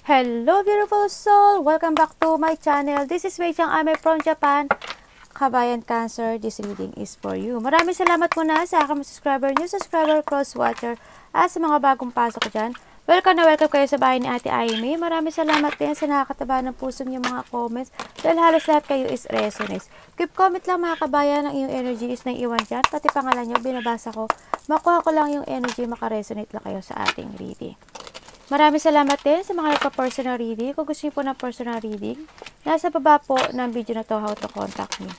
Hello beautiful soul! Welcome back to my channel. This is Wei Chang Ame from Japan. Kabayan Cancer, this reading is for you. Maraming salamat muna sa aking subscriber, new subscriber, cross-watcher, at sa mga bagong pasok ko dyan. Welcome na welcome kayo sa bahay ni Ate Aimee. Maraming salamat din sa nakakataba ng puso niyo mga comments dahil halos lahat kayo is resonates. Keep comment lang mga kabayan, ang iyong energy is naiiwan dyan. Pati pangalan nyo, binabasa ko. Makuha ko lang yung energy, makaresonate lang kayo sa ating reading. Maraming salamat din sa mga nagpa-personal reading. Kung gusto niyo po ng personal reading, nasa baba po ng video na to how to contact me.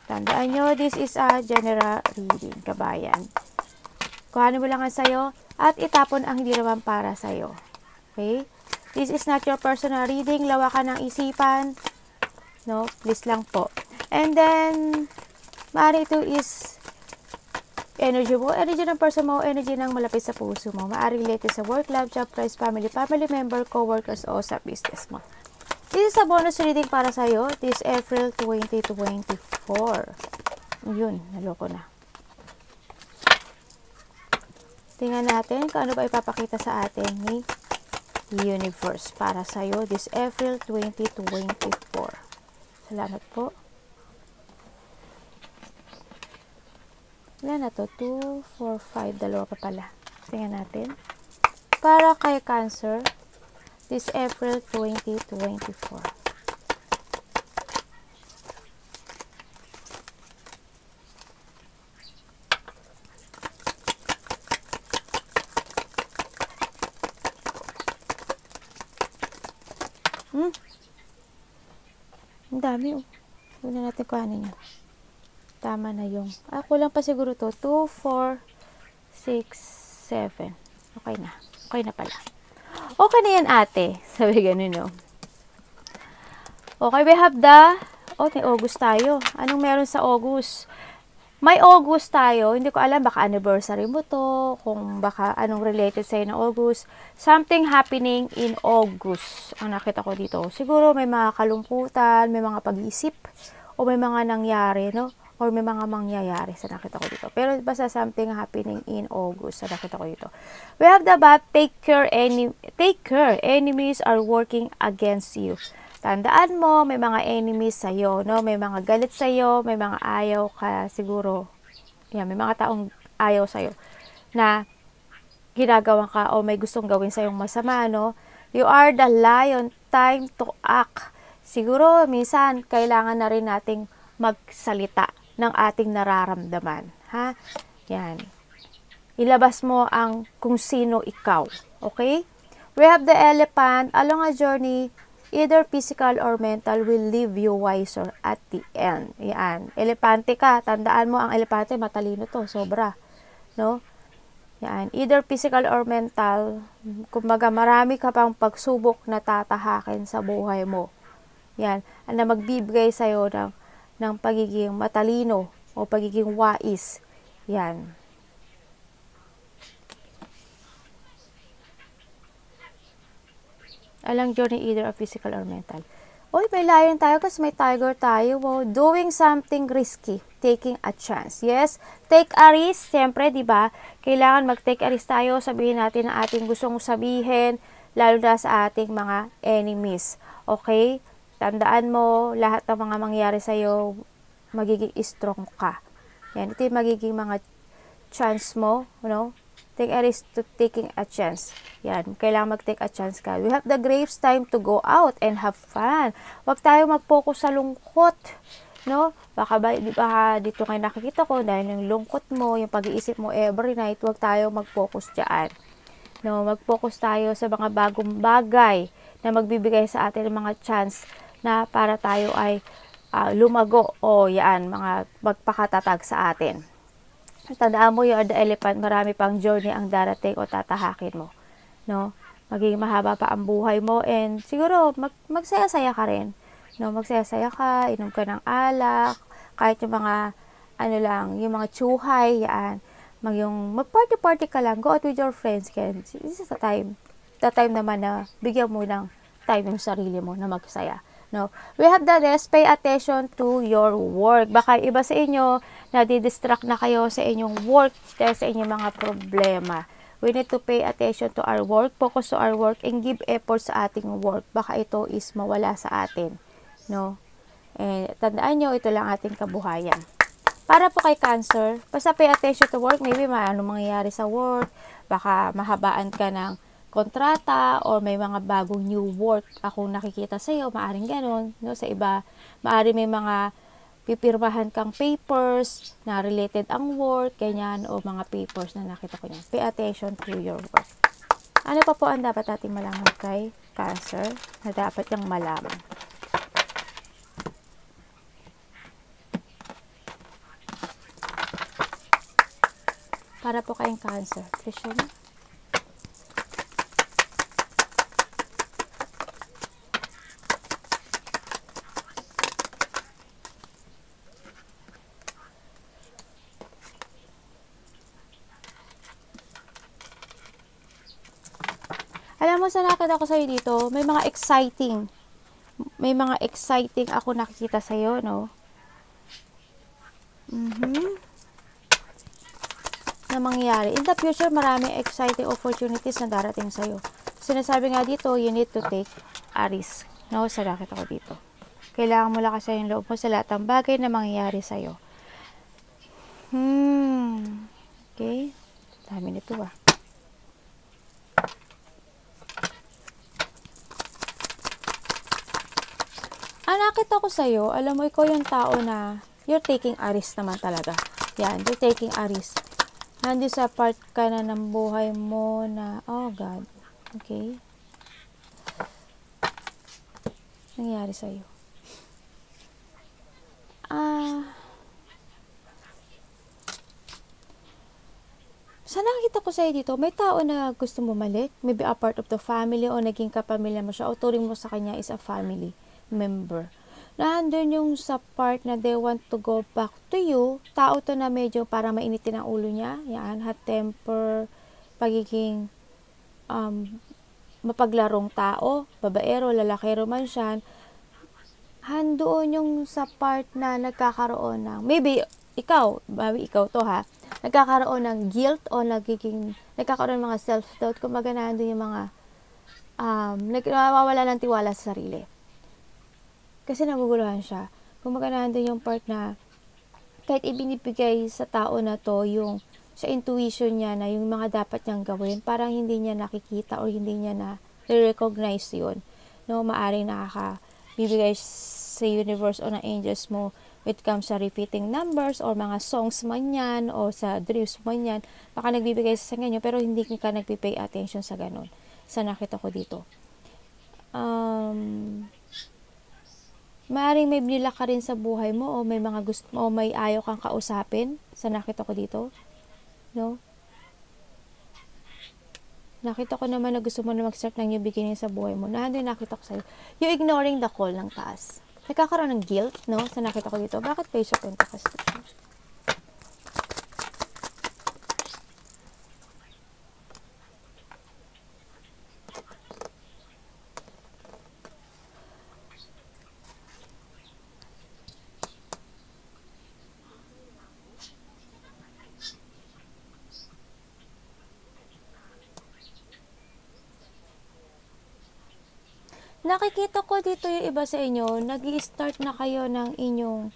Tandaan nyo, this is a general reading, kabayan. Kuhanin mo lang ang sayo at itapon ang hindi naman para sayo. Okay? This is not your personal reading. Lawakan ng isipan. No? Please lang po. And then, maaari ito is energy mo, energy ng person mo, energy ng malapit sa puso mo. Maaari related sa work, love, job, price, family member, co-workers, o sa business mo. This is a bonus reading para sa'yo. This April 2024. Yun, naloko na. Tingnan natin kung ano ba ipapakita sa atin ni Universe para sa'yo. This April 2024. Salamat po. Ilan na to? 2, 4, 5. Dalawa pa pala. Tingnan natin. Para kay Cancer, this April 2024. Ang dami oh. Huwag na natin kuhanin yun. Tama na yung, kulang pa siguro to. 2, 4, 6, 7. Okay na. Okay na pala. Okay na yan ate. Sabi ganun no. Okay, we have the, may August tayo. Anong meron sa August? May August tayo. Hindi ko alam, baka anniversary mo to. Kung baka anong related sa'yo ng August. Something happening in August. Ang nakita ko dito. Siguro may mga kalungkutan, may mga pag-iisip, o may mga nangyari, no? Or may mga mangyayari sa nakita ko dito. Pero basta something happening in August sa nakita ko dito. We have the bat, take care, enemies are working against you. Tandaan mo, may mga enemies sa'yo, no? May mga galit sa'yo, may mga ayaw ka siguro. Yan, may mga taong ayaw sa'yo na ginagawa ka o may gustong gawin sa'yong masama, no? You are the lion, time to act. Siguro, minsan, kailangan na rin nating magsalita ng ating nararamdaman. Ha? Yan. Ilabas mo ang kung sino ikaw. Okay? We have the elephant. Along a journey, either physical or mental, will leave you wiser at the end. Yan. Elepante ka. Tandaan mo, ang elepante, matalino to. Sobra. No? Yan. Either physical or mental, kumbaga marami ka pang pagsubok na tatahakin sa buhay mo. Yan. Na magbibigay sa'yo ng pagiging matalino o pagiging wais. Yan. Alang journey either of physical or mental. Uy, may lion tayo kasi may tiger tayo. Wow. Doing something risky. Taking a chance. Yes, take a risk. Siyempre, di ba? Kailangan mag-take a risk tayo. Sabihin natin ang ating gustong sabihin, lalo na sa ating mga enemies. Okay? Tandaan mo, lahat ng mga mangyari sa'yo, magiging strong ka. Yan, ito yung magiging mga chance mo, no? Take a risk to taking a chance. Yan, kailangan mag-take a chance ka. We have the graves, time to go out and have fun. Huwag tayo mag-focus sa lungkot, no? Baka dito kayo nakikita ko, dahil yung lungkot mo, yung pag-iisip mo every night, huwag tayo mag-focus dyan. No, mag-focus tayo sa mga bagong bagay na magbibigay sa atin ng mga chance na para tayo ay lumago o yan, mga magpakatatag sa atin. Tandaan mo, you are the elephant, marami pang journey ang darating o tatahakin mo. No? Magiging mahaba pa ang buhay mo and siguro magsaya-saya ka rin. No? Magsaya-saya ka, inom ka ng alak, kahit yung mga yung mga tsuhay, yan. Mag-party-party ka lang, go out with your friends. This is the time. The time naman na bigyan mo ng time yung sarili mo na magsaya. No? We have the rest, pay attention to your work. Baka iba sa inyo, nadidistract na kayo sa inyong work dahil sa inyong mga problema. We need to pay attention to our work, focus to our work, and give effort sa ating work. Baka ito is mawala sa atin. No? Tandaan nyo, ito lang ating kabuhayan. Para po kay Cancer, basta pay attention to work, maybe ano mangyayari sa work, baka mahabaan ka ng kontrata, or may mga bagong new work akong nakikita sa iyo, maaring ganun, no? Sa iba, maaring may mga pipirmahan kang papers na related ang work, ganyan, o mga papers na nakita ko niyan. Pay attention to your work. Ano pa po ang dapat natin malaman kay Cancer na dapat niyang malaman? Para po kayong Cancer. Presyo mo. Alam mo, sa nakita ko sa'yo dito, may mga exciting ako nakikita sa'yo, no? Na mangyayari. In the future, maraming exciting opportunities na darating sa'yo. Sinasabi nga dito, you need to take a risk. No, sa nakita ko dito. Kailangan mo lakas yung loob mo sa lahat ng bagay na mangyayari sa'yo. Okay. Dami nito ah. Nakita ko sa'yo, alam mo, ikaw yung tao na you're taking a risk naman talaga. Yan, you're taking a risk. Nandun sa part ka na ng buhay mo na, oh God, okay? Nangyari sa'yo. Sa nakita ko sa'yo dito, may tao na gusto bumalik, maybe a part of the family, o naging kapamilya mo siya, o turing mo sa kanya is a family member. Nandun yung sa part na they want to go back to you. Tao to na medyo para mainitin ang ulo niya. Yan, hot temper, pagiging mapaglarong tao, babaero, lalakero man siya. Handoon yung sa part na nagkakaroon ng, maybe ikaw to ha, nagkakaroon ng guilt o nagkakaroon ng mga self-doubt. Kumbaga nandun yung mga nawawala ng tiwala sa sarili. Kasi naguguluhan siya. Kumbaga nandun yung part na kahit ibinibigay sa tao na to yung sa intuition niya na yung mga dapat niyang gawin, parang hindi niya nakikita or hindi niya na recognize yun. No, maaring nakakabibigay sa universe o ng angels mo when it comes sa repeating numbers or mga songs man yan o sa dreams man yan, baka nagbibigay sa ganyan pero hindi ka nagpipay attention sa ganun. Sa nakita ko dito. Maaring may binila ka rin sa buhay mo o may mga gusto o may ayaw kang kausapin sa nakita ko dito. No? Nakita ko naman na gusto mo na mag-start ng new beginning sa buhay mo. Nandun nakita ko sa'yo. You ignoring the call ng taas. Nagkakaroon ng guilt, no? Sa nakita ko dito. Bakit Page of Pentacles? Nakikita ko dito yung iba sa inyo, nag-i-start na kayo ng inyong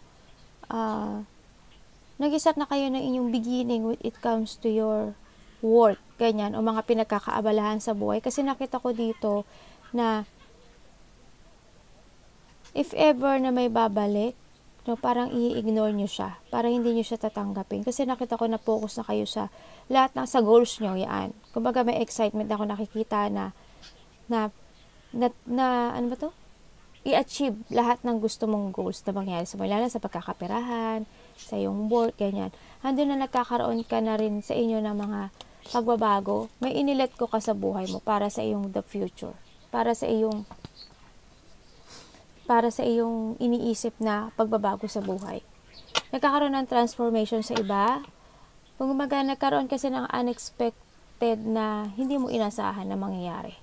beginning when it comes to your work, ganyan, o mga pinagkakaabalahan sa buhay. Kasi nakita ko dito na if ever na may babalik, no, parang i-ignore nyo siya. Parang hindi nyo siya tatanggapin. Kasi nakita ko na focus na kayo sa lahat sa goals nyo, yan. Kumbaga may excitement ako nakikita na ano ba to? I-achieve lahat ng gusto mong goals na mangyari sa lalo sa pagkakaperahan, sa iyong work, ganyan. Andun na nagkakaroon ka na rin sa inyo ng mga pagbabago. May inilet ko ka sa buhay mo para sa iyong the future. Para sa iyong iniisip na pagbabago sa buhay. Nagkakaroon ng transformation sa iba. Kung nagkaroon kasi ng unexpected na hindi mo inasahan na mangyayari.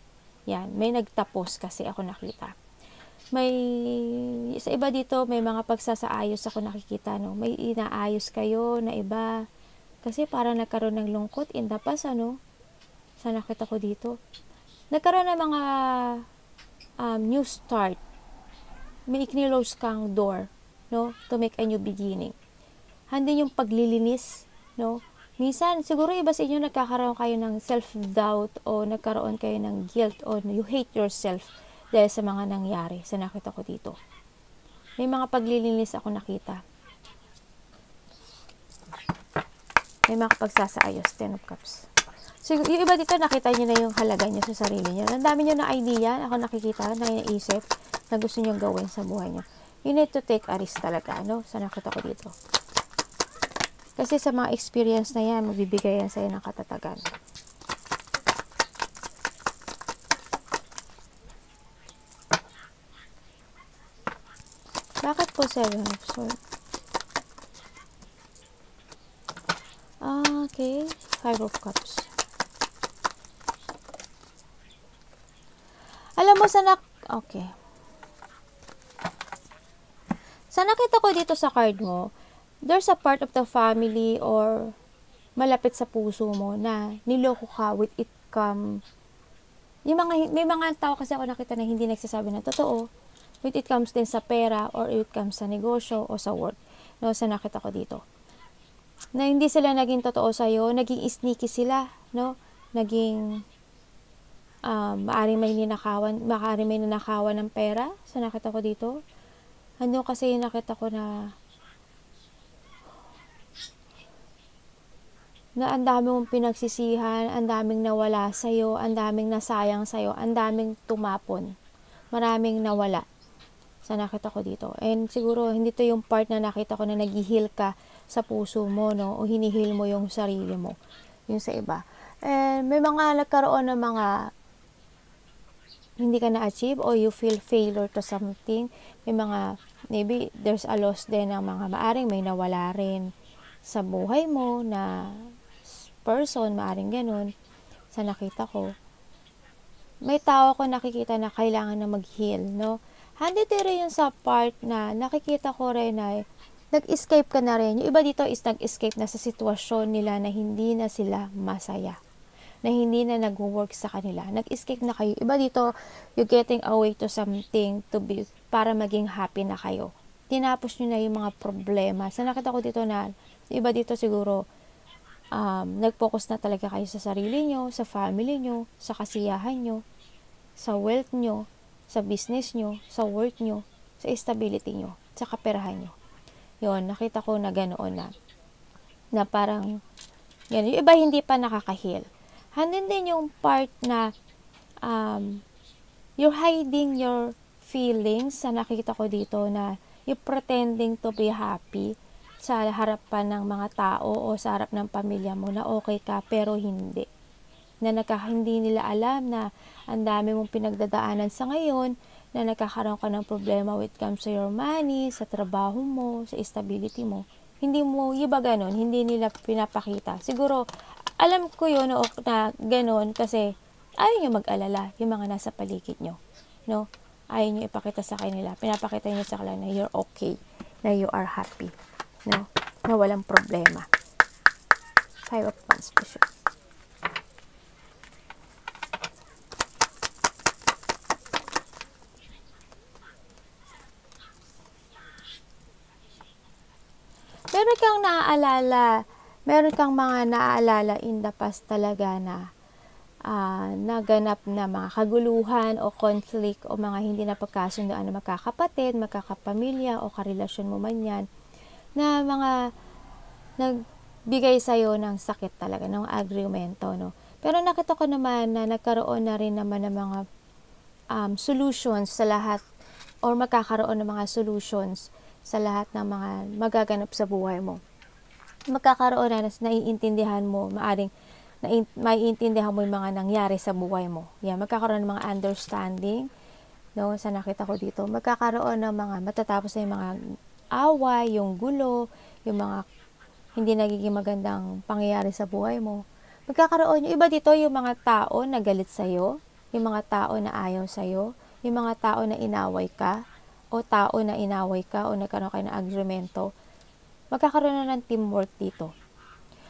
Yan, may nagtapos kasi ako nakita. May, sa iba dito, may mga pagsasaayos ako nakikita, no? May inaayos kayo na iba. Kasi parang nagkaroon ng lungkot in the past, ano? Sa nakita ko dito. Nagkaroon ng mga new start. May iknilos kang door, no? To make a new beginning. Handin yung paglilinis, no? Minsan, siguro iba sa inyo nagkakaroon kayo ng self-doubt o nagkaroon kayo ng guilt o you hate yourself dahil sa mga nangyari. Sa nakita ko dito. May mga paglilinis ako nakita. May mga pagsasaayos, 10 of Cups. So, yung iba dito, nakita nyo na yung halaga nyo sa sarili nyo. Ang dami nyo na idea, ako nakikita, na naisip, na gusto nyo gawin sa buhay nyo. You need to take a risk talaga, no? Sa nakita ko dito. Kasi sa mga experience na yan, magbibigay yan sa'yo ng katatagan. Bakit po 7 of Swords? Okay, 5 of Cups. Alam mo okay. Sa nakita ko dito sa card mo, there's a part of the family or malapit sa puso mo na niloko ka with it come. May mga tao kasi ako nakita na hindi nagsasabi na totoo. With it comes din sa pera or it comes sa negosyo o sa work. No, sa nakita ko dito. Na hindi sila naging totoo sa'yo, naging sneaky sila, no? Naging maaring may ninakawan ng pera. Sa nakita ko dito. Ano kasi nakita ko na ang dami mong pinagsisihan, ang daming nawala sa'yo, ang daming nasayang sa'yo, ang daming tumapon. Maraming nawala. Sa nakita ko dito. And siguro, hindi to yung part na nakita ko na nag-heal ka sa puso mo, no? O hinihil mo yung sarili mo. Yung sa iba. And may mga nagkaroon ng mga hindi ka na-achieve o you feel failure to something. May mga, maybe there's a loss din ng mga maaring may nawala rin sa buhay mo na person, maaring ganun. Sa nakita ko. May tao ko nakikita na kailangan na mag-heal, no? Handito rin yun sa part na nakikita ko rin na nag-escape ka na rin. Yung iba dito is nag-escape na sa sitwasyon nila na hindi na sila masaya. Na hindi na nag-work sa kanila. Nag-escape na kayo. Iba dito, you're getting away to something to be, para maging happy na kayo. Tinapos nyo na yung mga problema. Sa nakita ko dito na, iba dito siguro, nag-focus na talaga kayo sa sarili nyo, sa family nyo, sa kasiyahan nyo, sa wealth nyo, sa business nyo, sa work nyo, sa stability nyo, sa kaperahan nyo. Yun, nakita ko na ganoon na parang, yan, yung iba hindi pa nakaka-heal. Handin din yung part na you're hiding your feelings. Sa nakita ko dito na you're pretending to be happy sa harapan ng mga tao o sa harap ng pamilya mo na okay ka pero hindi. Na hindi nila alam na ang dami mong pinagdadaanan sa ngayon, na nagkakaroon ka ng problema with comes to your money, sa trabaho mo, sa stability mo. Hindi mo, iba ganun, hindi nila pinapakita. Siguro, alam ko yun na ganun kasi ayaw nyo mag-alala yung mga nasa paligid nyo. No? Ayaw nyo ipakita sa kanila. Pinapakita nyo sa kanila na you're okay, na you are happy. No? Na walang problema. 5 of Wands po siya. Meron kang mga naaalala in the past talaga na naganap na mga kaguluhan o conflict o mga hindi na pagkasundoan na magkakapatid, magkakapamilya o karelasyon mo man yan, na mga nagbigay sa'yo ng sakit talaga, ng agreemento, no? Pero nakita ko naman na nagkaroon na rin naman ng mga solutions sa lahat or magkakaroon ng mga solutions sa lahat ng mga magaganap sa buhay mo. Magkakaroon na naiintindihan mo, maiintindihan mo yung mga nangyari sa buhay mo. Yan, magkakaroon ng mga understanding, no? Sa nakita ko dito, magkakaroon ng mga matatapos na yung mga away, yung gulo, yung mga hindi nagiging magandang pangyayari sa buhay mo. Magkakaroon yung iba dito, yung mga tao na galit sa'yo, yung mga tao na ayaw sa'yo, yung mga tao na inaway ka, o tao na inaway ka, o nagkaroon kayo ng agreemento. Magkakaroon na ng teamwork dito.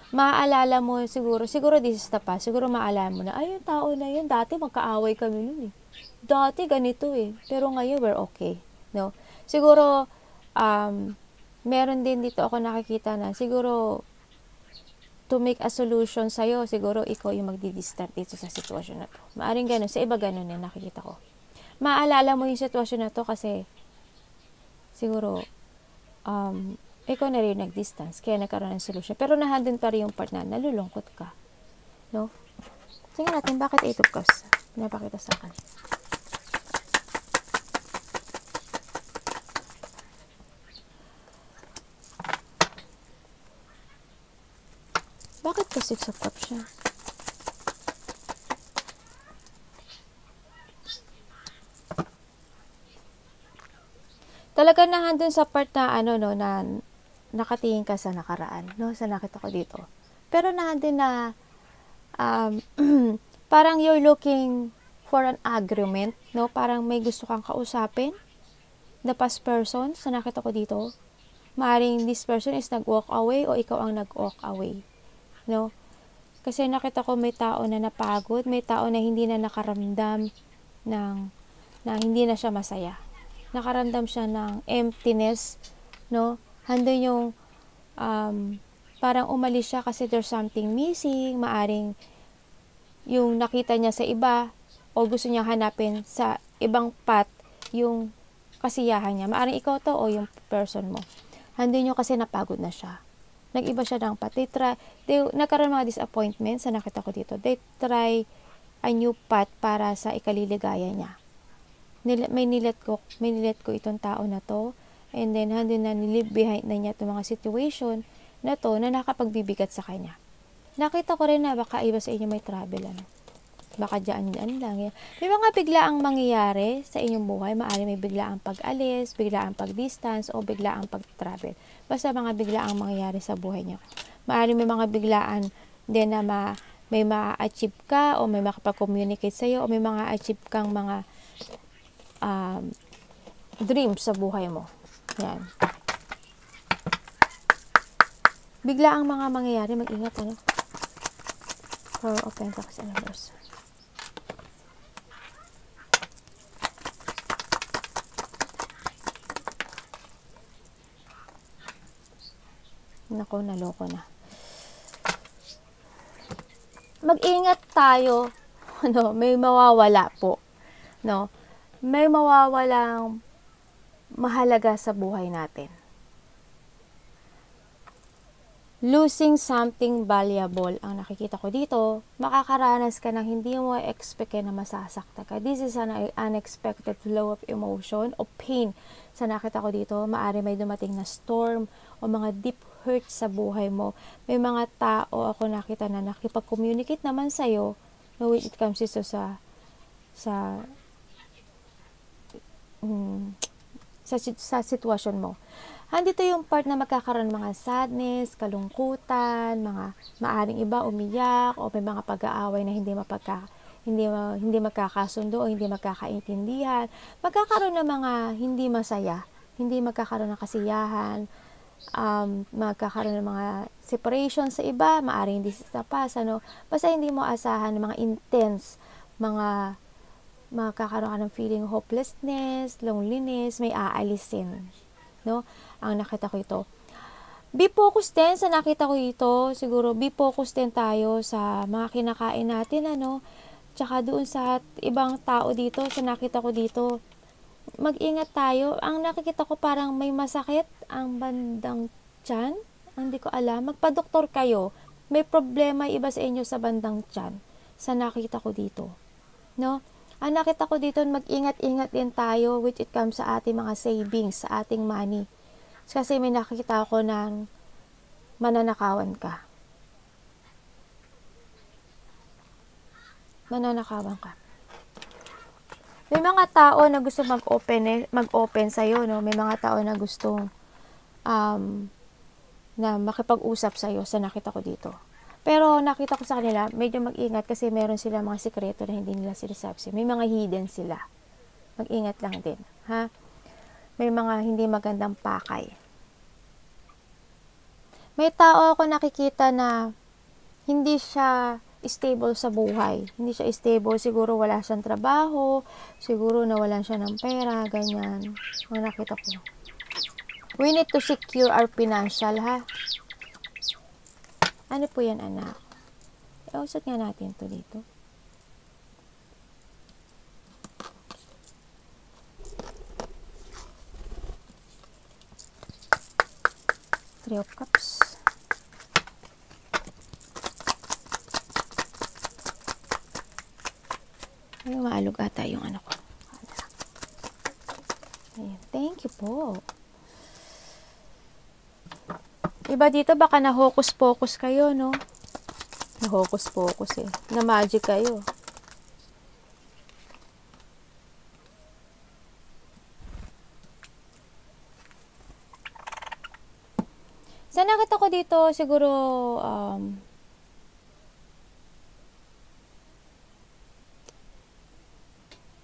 maaalala mo siguro this is the past, siguro maaalala mo na, ay, yung tao na yun, dati magkaaway kami nun eh. Dati ganito eh, pero ngayon we're okay, no? Siguro, meron din dito ako nakikita na, siguro, to make a solution sa'yo, siguro ikaw yung magdi-distant dito sa sitwasyon na to. Maaring ganun, sa iba ganun yan, nakikita ko. Maaalala mo yung sitwasyon na to kasi, siguro, ikaw na rin nag-distance, kaya nagkaroon ng solution. Pero nahandun pa rin yung part na nalulungkot ka. No? Tingnan natin, bakit 8 of Cups? Pinapakita sa akin. Bakit ka 6 of Cups siya? Talaga nahandun sa part na na nakatingin ka sa nakaraan, no? Sa nakita ko dito. Pero nahandun na parang you're looking for an agreement, no? Parang may gusto kang kausapin. The past person, sa nakita ko dito. Maaring this person is nag-walk away o ikaw ang nag-walk away, no? Kasi nakita ko may tao na napagod, may tao na hindi na nakaramdam na hindi na siya masaya. Nakaramdam siya ng emptiness, no? Handun yung parang umalis siya kasi there's something missing, maaring yung nakita niya sa iba o gusto niya hanapin sa ibang path yung kasiyahan niya. Maaring ikaw to o yung person mo. Handun yung kasi napagod na siya. Nag-iba siya ng path. Nagkaroon mga disappointments sa nakita ko dito. They try a new path para sa ikaliligaya niya. May nilet ko itong tao na to, and then handun na nilive behind na niya itong mga situation na to na nakapagbibigat sa kanya. Nakita ko rin na baka iba sa inyo may travel, baka dyan lang yan. May mga biglaang mangyayari sa inyong buhay, maaari may biglaang pag-alis, biglaang pag-distance, o biglaang pag-travel. Basta mga biglaang mangyayari sa buhay niyo. Maaari may mga biglaan din na may ma-achieve ka, o may makapag-communicate sa'yo, o may mga achieve kang mga dreams sa buhay mo. Yan. Bigla ang mga mangyayari, mag-ingat, Four of Pentacles and Reverse. Nako, naloko na. Mag-ingat tayo, may mawawala po, no? May mawawalang mahalaga sa buhay natin. Losing something valuable ang nakikita ko dito. Makakaranas ka ng hindi mo expect na masasaktan ka. This is an unexpected flow of emotion o pain sa nakita ko dito. Maaari may dumating na storm o mga deep hurt sa buhay mo. May mga tao ako nakita na nakipag-communicate naman sa'yo, no, when it comes to sa sitwasyon mo. Andito yung part na magkakaroon mga sadness, kalungkutan, mga maaring iba umiyak, o may mga pag-aaway na hindi magkakasundo o hindi magkakaintindihan. Magkakaroon ng mga hindi masaya, hindi magkakaroon ng kasiyahan, magkakaroon ng mga separation sa iba, maaring hindi sa past, basta hindi mo asahan ng mga intense, magkakaroon ka ng feeling hopelessness, loneliness, may aalisin, no? Ang nakita ko ito. Be focused din sa nakita ko ito. Siguro, be focused din tayo sa mga kinakain natin, tsaka doon sa ibang tao dito, sa nakita ko dito. Mag-ingat tayo. Ang nakikita ko parang may masakit ang bandang tiyan. Hindi ko alam. Magpa-doktor kayo. May problema iba sa inyo sa bandang tiyan. Sa nakita ko dito, no? Ang nakita ko dito, mag-ingat-ingat din tayo which it comes sa ating mga savings, sa ating money. Kasi may nakita ko ng mananakawan ka. Mananakawan ka. May mga tao na gusto mag-open sa'yo, no? May mga tao na gustong na makipag-usap sa'yo sa nakita ko dito. Pero nakita ko sa kanila, medyo mag-ingat kasi meron sila mga sikreto na hindi nila sinasabi. May mga hidden sila. Mag-ingat lang din, ha? May mga hindi magandang pakay. May tao ako nakikita na hindi siya stable sa buhay. Hindi siya stable. Siguro wala siyang trabaho. Siguro nawalan siya ng pera. Ganyan. Ang nakita ko. We need to secure our financial, ha? Ano po yan, anak? Iusot nga natin to dito. Three of Cups. Ay, maalog ata yung ano ko. Ayan. Thank you po. Iba dito, baka na-hocus-pocus kayo, no? Na-hocus-pocus eh. Na-magic kayo. Sa nakita ko dito, siguro,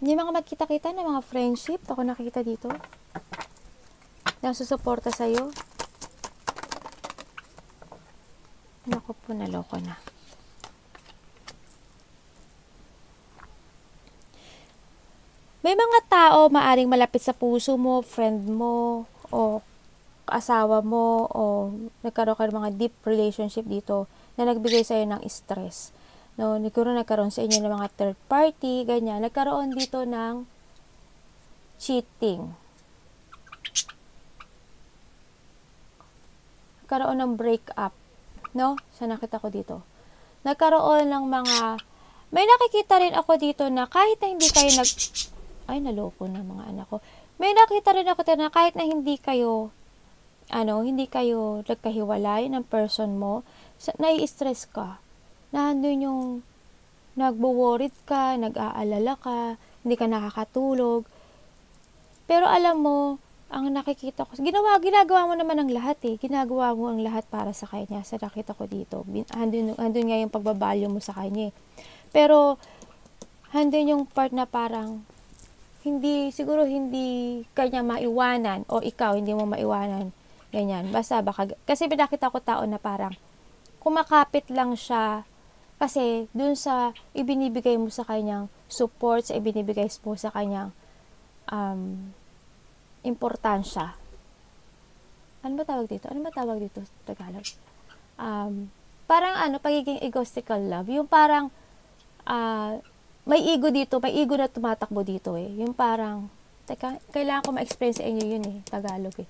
hindi mga magkita-kita na mga friendship. Ako nakikita dito. Na susuporta sa'yo. Naku po, naloko na. May mga tao maaring malapit sa puso mo, friend mo, o asawa mo, o nagkaroon ka ng mga deep relationship dito na nagbigay sa'yo ng stress. No, nagkaroon sa inyo ng mga third party, ganyan. Nagkaroon dito ng cheating. Nagkaroon ng breakup. No? Sa nakita ko dito. Nagkaroon ng mga, may nakikita rin ako dito na kahit na hindi kayo ay, naloko na mga anak ko. May nakita rin ako dito na kahit na hindi kayo, hindi kayo nagkahiwalay ng person mo, nai-stress ka. Nandun yung nagbo-worried ka, nag-aalala ka, hindi ka nakakatulog. Pero alam mo, ang nakikita ko, ginagawa mo naman ang lahat eh. Ginagawa mo ang lahat para sa kanya. Sa nakita ko dito. Andun nga yung pagbabalyo mo sa kanya eh. Pero, andun yung part na parang, siguro hindi kanya maiwanan, o ikaw hindi mo maiwanan. Ganyan. Basta baka, kasi pinakita ko tao na parang, kumakapit lang siya, kasi dun sa ibinibigay mo sa kanyang support, sa ibinibigay mo sa kanyang, importansya. Ano ba tawag dito? Sa Tagalog? Parang pagiging egoistical love. Yung parang, may ego dito, may ego na tumatakbo dito eh. Yung parang, kailangan ko ma-explain sa inyo yun eh, Tagalog eh.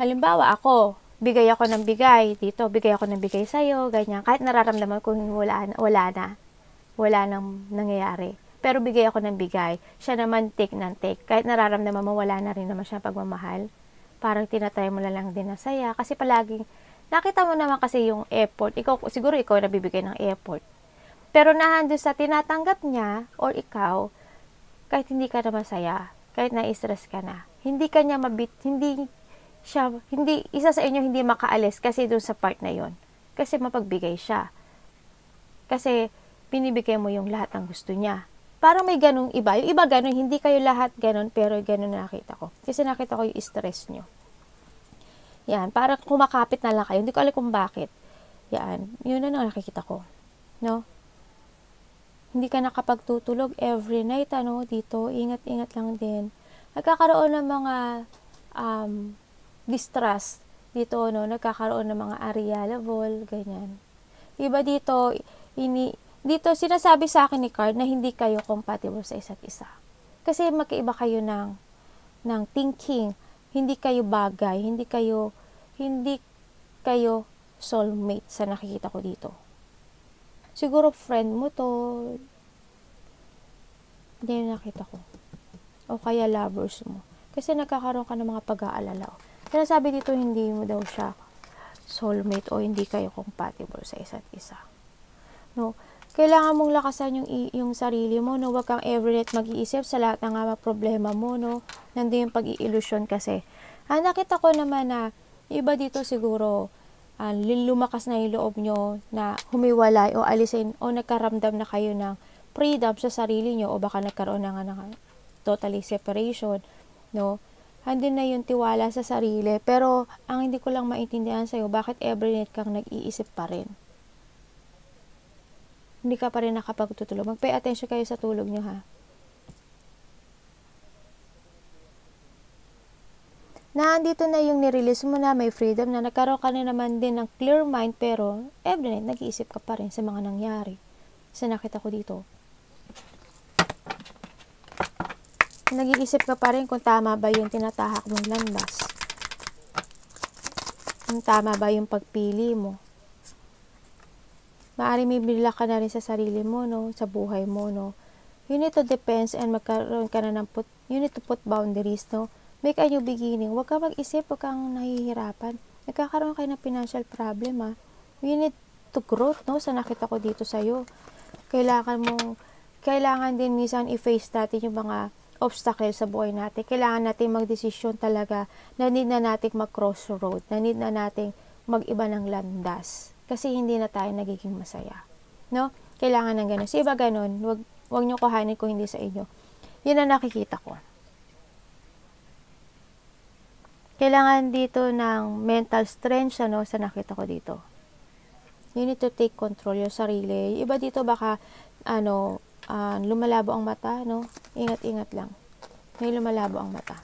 Halimbawa ako, bigay ako ng bigay dito, bigay ako ng bigay sa'yo, ganyan. Kahit nararamdaman ko wala nang nangyayari. Pero bigay ako ng bigay. Siya naman take ng take. Kahit nararamdaman mo, wala na rin naman siya pagmamahal. Parang tinatry mo na lang din na saya. Kasi palaging, nakita mo naman kasi yung effort. Siguro ikaw nabibigay ng effort. Pero nahandun sa tinatanggap niya, or ikaw, kahit hindi ka na masaya, kahit na-stress ka na, hindi isa sa inyo hindi makaalis kasi dun sa part na yon. Kasi mapagbigay siya. Kasi, binibigay mo yung lahat ng gusto niya. Parang may ganung iba. Yung iba ganun, hindi kayo lahat ganun, pero ganun nakita ko. Kasi nakita ko yung stress nyo. Yan, parang kumakapit na lang kayo. Hindi ko alam kung bakit. Yan, yun na nakikita ko. No? Hindi ka nakapagtutulog every night, dito. Ingat-ingat lang din. Nagkakaroon ng mga distrust dito, nagkakaroon ng mga area level, ganyan. Iba dito, dito, sinasabi sa akin ni Card na hindi kayo compatible sa isa't isa. Kasi magkaiba kayo ng thinking. Hindi kayo bagay. Hindi kayo soulmate sa nakikita ko dito. Siguro friend mo to. Hindi na nakita ko. O kaya lovers mo. Kasi nagkakaroon ka ng mga pag-aalala. Sinasabi dito, hindi mo daw siya soulmate o hindi kayo compatible sa isa't isa. No? Kailangan mong lakasan yung sarili mo, no? Huwag kang every night mag-iisip sa lahat ng mga problema mo, no? Nandun yung pag-i-illusion kasi. Nakita ko naman na iba dito siguro, lumakas na yung loob nyo na humiwalay o alisin o nagkaramdam na kayo ng freedom sa sarili nyo o baka nagkaroon ng totally separation, no? andun na yung tiwala sa sarili. Pero, ang hindi ko lang maintindihan sa'yo, bakit every night kang nag-iisip pa rin? Hindi ka pa rin nakapagtutulog. Mag-pay attention kayo sa tulog nyo, ha? Na andito na yung nirelease mo na, may freedom na, nagkaroon ka na naman din ng clear mind, pero every night nag-iisip ka pa rin sa mga nangyari. Sa nakita ko dito. Nag-iisip ka pa rin kung tama ba yung tinatahak mong landas. Kung tama ba yung pagpili mo. Maaari may bila ka na rin sa sarili mo, no? Sa buhay mo, no? You need to depends and magkaroon ka na ng you need to put boundaries, no? Make a new beginning. Huwag ka mag-isip, huwag kang nahihirapan. Nagkakaroon kayo ng financial problem, ha? You need to grow, no? Sa nakita ko dito sa'yo. Kailangan din minsan i-face natin yung mga obstacles sa buhay natin. Kailangan natin mag-desisyon talaga na need na natin mag-cross road, na need na natin mag-iba ng landas. Kasi hindi na tayo nagiging masaya. No? Kailangan ng ganun. Sa iba ganun, wag nyo kuhanin kung hindi sa inyo. Yun ang nakikita ko. Kailangan dito ng mental strength, ano, sa nakita ko dito. You need to take control yung sarili. Iba dito baka, lumalabo ang mata, no? Ingat-ingat lang. May lumalabo ang mata.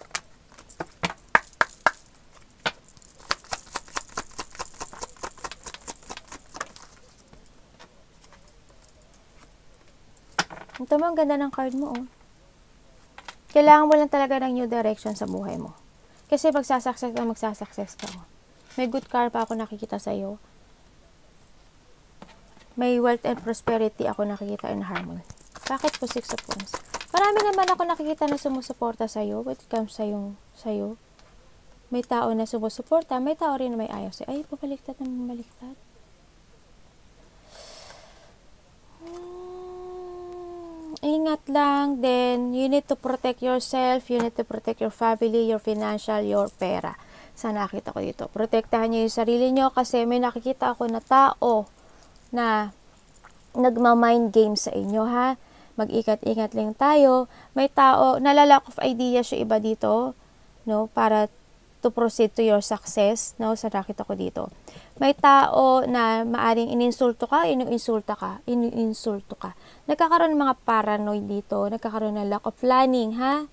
Ito mo, ang ganda ng card mo, oh. Kailangan mo lang talaga ng new direction sa buhay mo. Kasi magsasucess ka. May good karma ako nakikita sa'yo. May wealth and prosperity ako nakikita in harmony. Bakit po 6 of Wands? Marami naman ako nakikita na sumusuporta sa'yo when it comes sa'yo. May tao na sumusuporta, may tao rin na may ayaw sa'yo. Ay, pabaliktad na bumaliktad. Ingat lang, then you need to protect yourself, you need to protect your family, your financial, your pera. Sa nakita ko dito. Protektahan niyo yung sarili niyo kasi may nakikita ako na tao na nagma-mind games sa inyo, ha? Mag-ikat-ingat lang tayo. May tao, nalalack of ideas yung iba dito, no? Para to proceed to your success, no? Sa nakita ko dito. May tao na maaring ininsulto ka. Nagkakaroon ng mga paranoid dito. Nagkakaroon ng lack of planning, ha?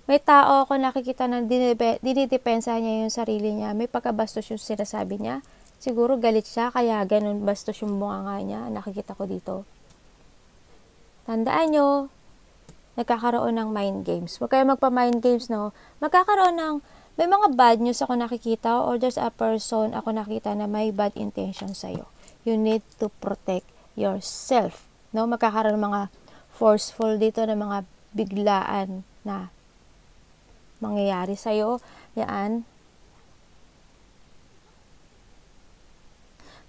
May tao ako nakikita na dinidepensa niya yung sarili niya. May pagkabastos yung sinasabi niya. Siguro galit siya, kaya ganun bastos yung bunganga niya. Nakikita ko dito. Tandaan nyo, nagkakaroon ng mind games. Huwag kayo magpa-mind games, no? Magkakaroon ng may mga bad news ako nakikita or there's a person ako nakita na may bad intention sa'yo. You need to protect yourself. No? Magkakaroon ng mga forceful dito na mga biglaan na mangyayari sa'yo. Yan.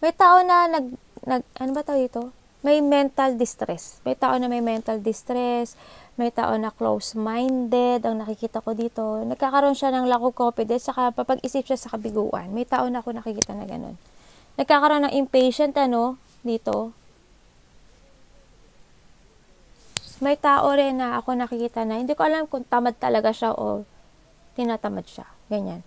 May tao na ano ba tawag dito? May mental distress. May tao na may mental distress. May tao na close-minded, ang nakikita ko dito. Nagkakaroon siya ng lack of confidence, saka papag-isip siya sa kabiguan. May tao na ako nakikita na ganun. Nagkakaroon ng impatient, dito. May tao rin na ako nakikita na, hindi ko alam kung tamad talaga siya o tinatamad siya. Ganyan.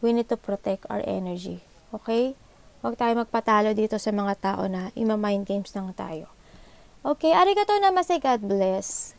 We need to protect our energy. Okay? Huwag tayo magpatalo dito sa mga tao na ima-mind games lang tayo. Okay, arigato namaste, God bless.